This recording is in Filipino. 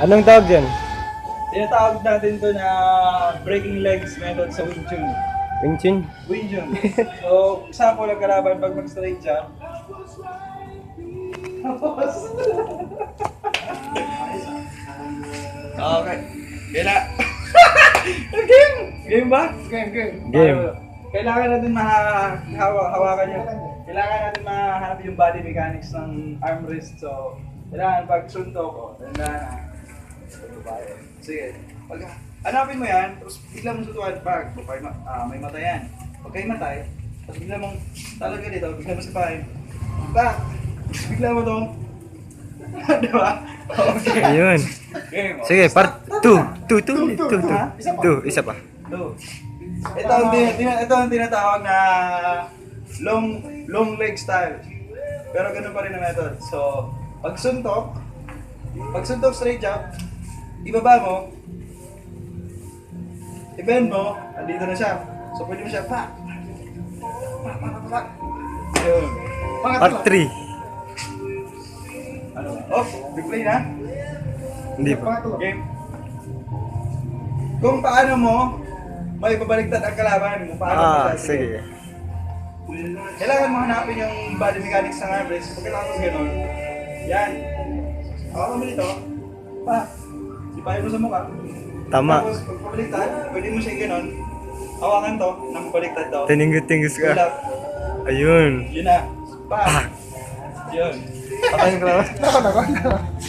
Anong tawag dyan? Tinatawag natin to na breaking legs method sa Wing Chun. Wing Chun? Wing Chun. So, example ng kalaban pag mag-straight jump. Tapos. Okay. Game! Game ba? Game. Game. Kailangan natin hawakan yung kailangan natin mahanap yung body mechanics ng armrest. So, kailangan pag suntok ko, tandaan na. Sige. Pag hanapin mo yan, tapos bigla mong sutukan pag may mata yan. Pag kayo matay, tapos bigla mong talaga dito, bigla mo sipahin. Back! Bigla mo tong diba? Okay. Ayun. Game. Sige, part 2. 2. Isa pa. So, ito ang tinatawag na long leg style. Pero ganun pa rin ang method. So, pag suntok straight jump, ibaba mo, i-bend mo, andito na siya. So, pwede mo siya, pak! Yun. Part 3. Ano? Oh, replay na. Hindi pa. Game. Kung paano mo may babaliktad ang kalaban mo, paano mo siya Sige. kailangan mo hanapin yung body mechanics ng armrest. Pag kailangan mo gano'n, yan. Hawakan mo dito, pa. Sipahin mo sa mukha. Tama. Tapos, pag pabaliktad, pwede mo siya gano'n. Hawakan to, nang pabaliktad to. Tininggot-tingos ka. Tulak. Ayun. Yun na. Pa. Yun. Pakain ko lang.